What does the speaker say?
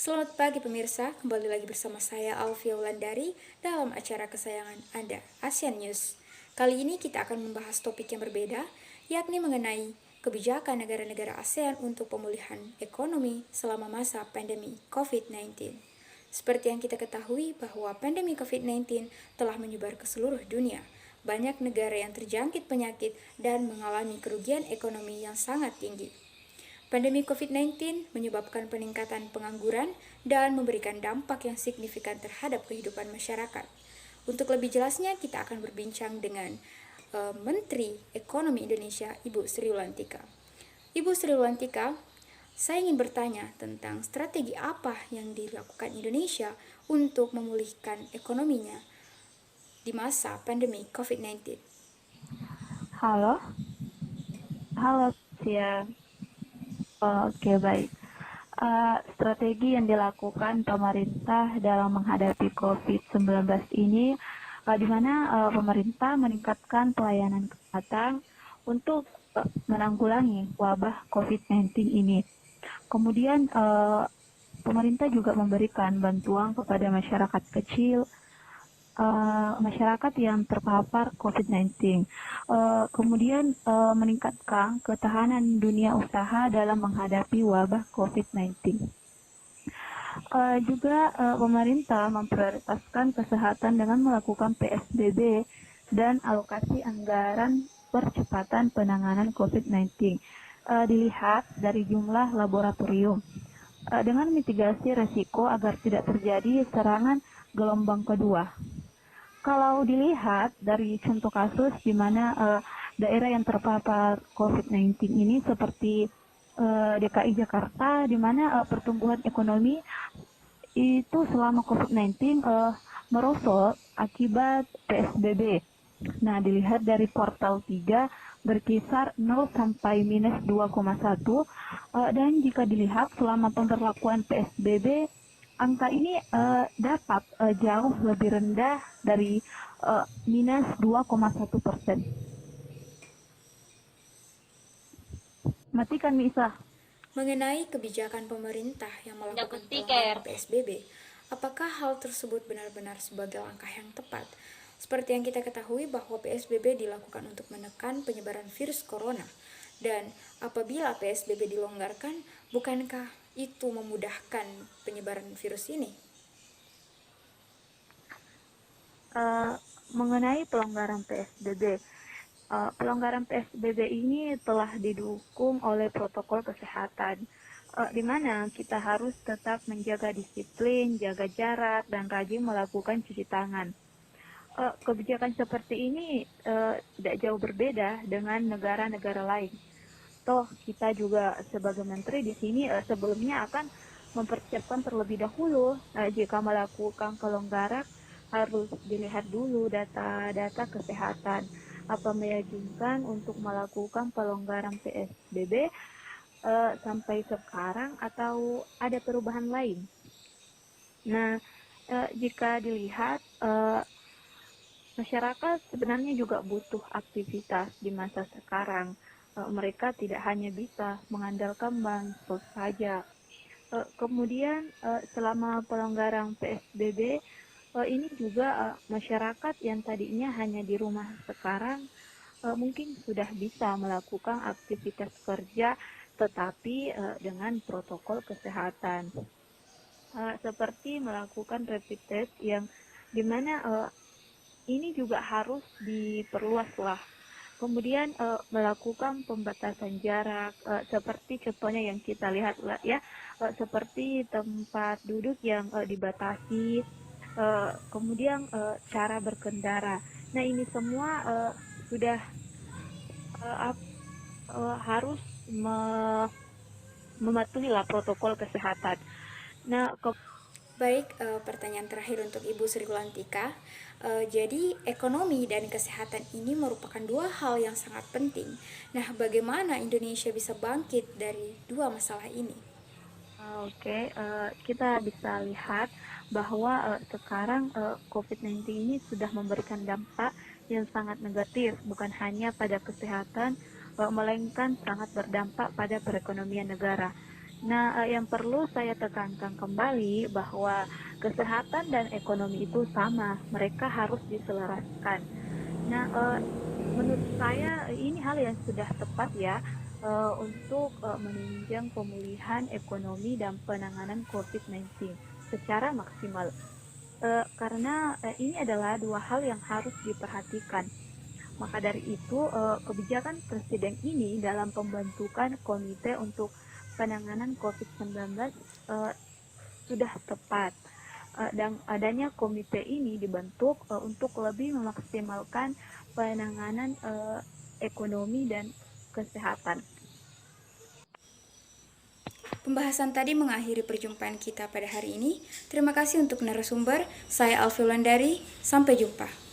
Selamat pagi pemirsa, kembali lagi bersama saya Alfia Wulandari dalam acara kesayangan Anda, ASEAN News. Kali ini kita akan membahas topik yang berbeda, yakni mengenai kebijakan negara-negara ASEAN untuk pemulihan ekonomi selama masa pandemi COVID-19. Seperti yang kita ketahui bahwa pandemi COVID-19 telah menyebar ke seluruh dunia. Banyak negara yang terjangkit penyakit dan mengalami kerugian ekonomi yang sangat tinggi. Pandemi COVID-19 menyebabkan peningkatan pengangguran dan memberikan dampak yang signifikan terhadap kehidupan masyarakat. Untuk lebih jelasnya, kita akan berbincang dengan Menteri Ekonomi Indonesia, Ibu Sri Wulantika. Ibu Sri Wulantika, saya ingin bertanya tentang strategi apa yang dilakukan Indonesia untuk memulihkan ekonominya di masa pandemi COVID-19. Halo, halo Sia. Oke, baik. Strategi yang dilakukan pemerintah dalam menghadapi COVID-19 ini, di mana pemerintah meningkatkan pelayanan kesehatan untuk menanggulangi wabah COVID-19 ini. Kemudian pemerintah juga memberikan bantuan kepada masyarakat kecil, masyarakat yang terpapar COVID-19. Kemudian meningkatkan ketahanan dunia usaha dalam menghadapi wabah COVID-19. Juga pemerintah memprioritaskan kesehatan dengan melakukan PSBB dan alokasi anggaran percepatan penanganan COVID-19. Dilihat dari jumlah laboratorium. Dengan mitigasi resiko agar tidak terjadi serangan gelombang kedua. Kalau dilihat dari contoh kasus di mana daerah yang terpapar COVID-19 ini seperti DKI Jakarta, di mana pertumbuhan ekonomi itu selama COVID-19 merosot akibat PSBB. Nah, dilihat dari kuartal 3 berkisar 0 sampai minus 2,1 dan jika dilihat selama pemberlakuan PSBB angka ini dapat jauh lebih rendah dari minus 2,1%. Matikan Misa. Mengenai kebijakan pemerintah yang melakukan pelonggaran PSBB, apakah hal tersebut benar-benar sebagai langkah yang tepat? Seperti yang kita ketahui bahwa PSBB dilakukan untuk menekan penyebaran virus corona. Dan apabila PSBB dilonggarkan, bukankah itu memudahkan penyebaran virus ini? Mengenai pelonggaran PSBB, pelonggaran PSBB ini telah didukung oleh protokol kesehatan, di mana kita harus tetap menjaga disiplin, jaga jarak, dan rajin melakukan cuci tangan. Kebijakan seperti ini tidak jauh berbeda dengan negara-negara lain. Toh kita juga sebagai menteri di sini sebelumnya akan mempersiapkan terlebih dahulu. Jika melakukan kelonggaran harus dilihat dulu data-data kesehatan apa meyakinkan untuk melakukan pelonggaran PSBB sampai sekarang atau ada perubahan lain. Nah, jika dilihat masyarakat sebenarnya juga butuh aktivitas di masa sekarang. Mereka tidak hanya bisa mengandalkan bansos saja. Kemudian selama pelonggaran PSBB ini juga masyarakat yang tadinya hanya di rumah sekarang mungkin sudah bisa melakukan aktivitas kerja tetapi dengan protokol kesehatan. Seperti melakukan rapid test yang dimana ini juga harus diperluas lah. Kemudian melakukan pembatasan jarak seperti contohnya yang kita lihat ya, seperti tempat duduk yang dibatasi, kemudian cara berkendara. Nah, ini semua sudah harus mematuhi lah protokol kesehatan. Nah, Baik, pertanyaan terakhir untuk Ibu Sri Wulantika. Jadi, ekonomi dan kesehatan ini merupakan dua hal yang sangat penting. Nah, bagaimana Indonesia bisa bangkit dari dua masalah ini? Oke, kita bisa lihat bahwa sekarang COVID-19 ini sudah memberikan dampak yang sangat negatif, bukan hanya pada kesehatan, melainkan sangat berdampak pada perekonomian negara. Nah, yang perlu saya tekankan kembali bahwa kesehatan dan ekonomi itu sama, mereka harus diselaraskan. Nah, menurut saya ini hal yang sudah tepat ya untuk menunjang pemulihan ekonomi dan penanganan COVID-19 secara maksimal. Karena ini adalah dua hal yang harus diperhatikan. Maka dari itu, kebijakan Presiden ini dalam pembentukan komite untuk penanganan COVID-19 sudah tepat. Dan adanya komite ini dibentuk untuk lebih memaksimalkan penanganan ekonomi dan kesehatan. Pembahasan tadi mengakhiri perjumpaan kita pada hari ini. Terima kasih untuk narasumber. Saya Alfi Wulandari. Sampai jumpa.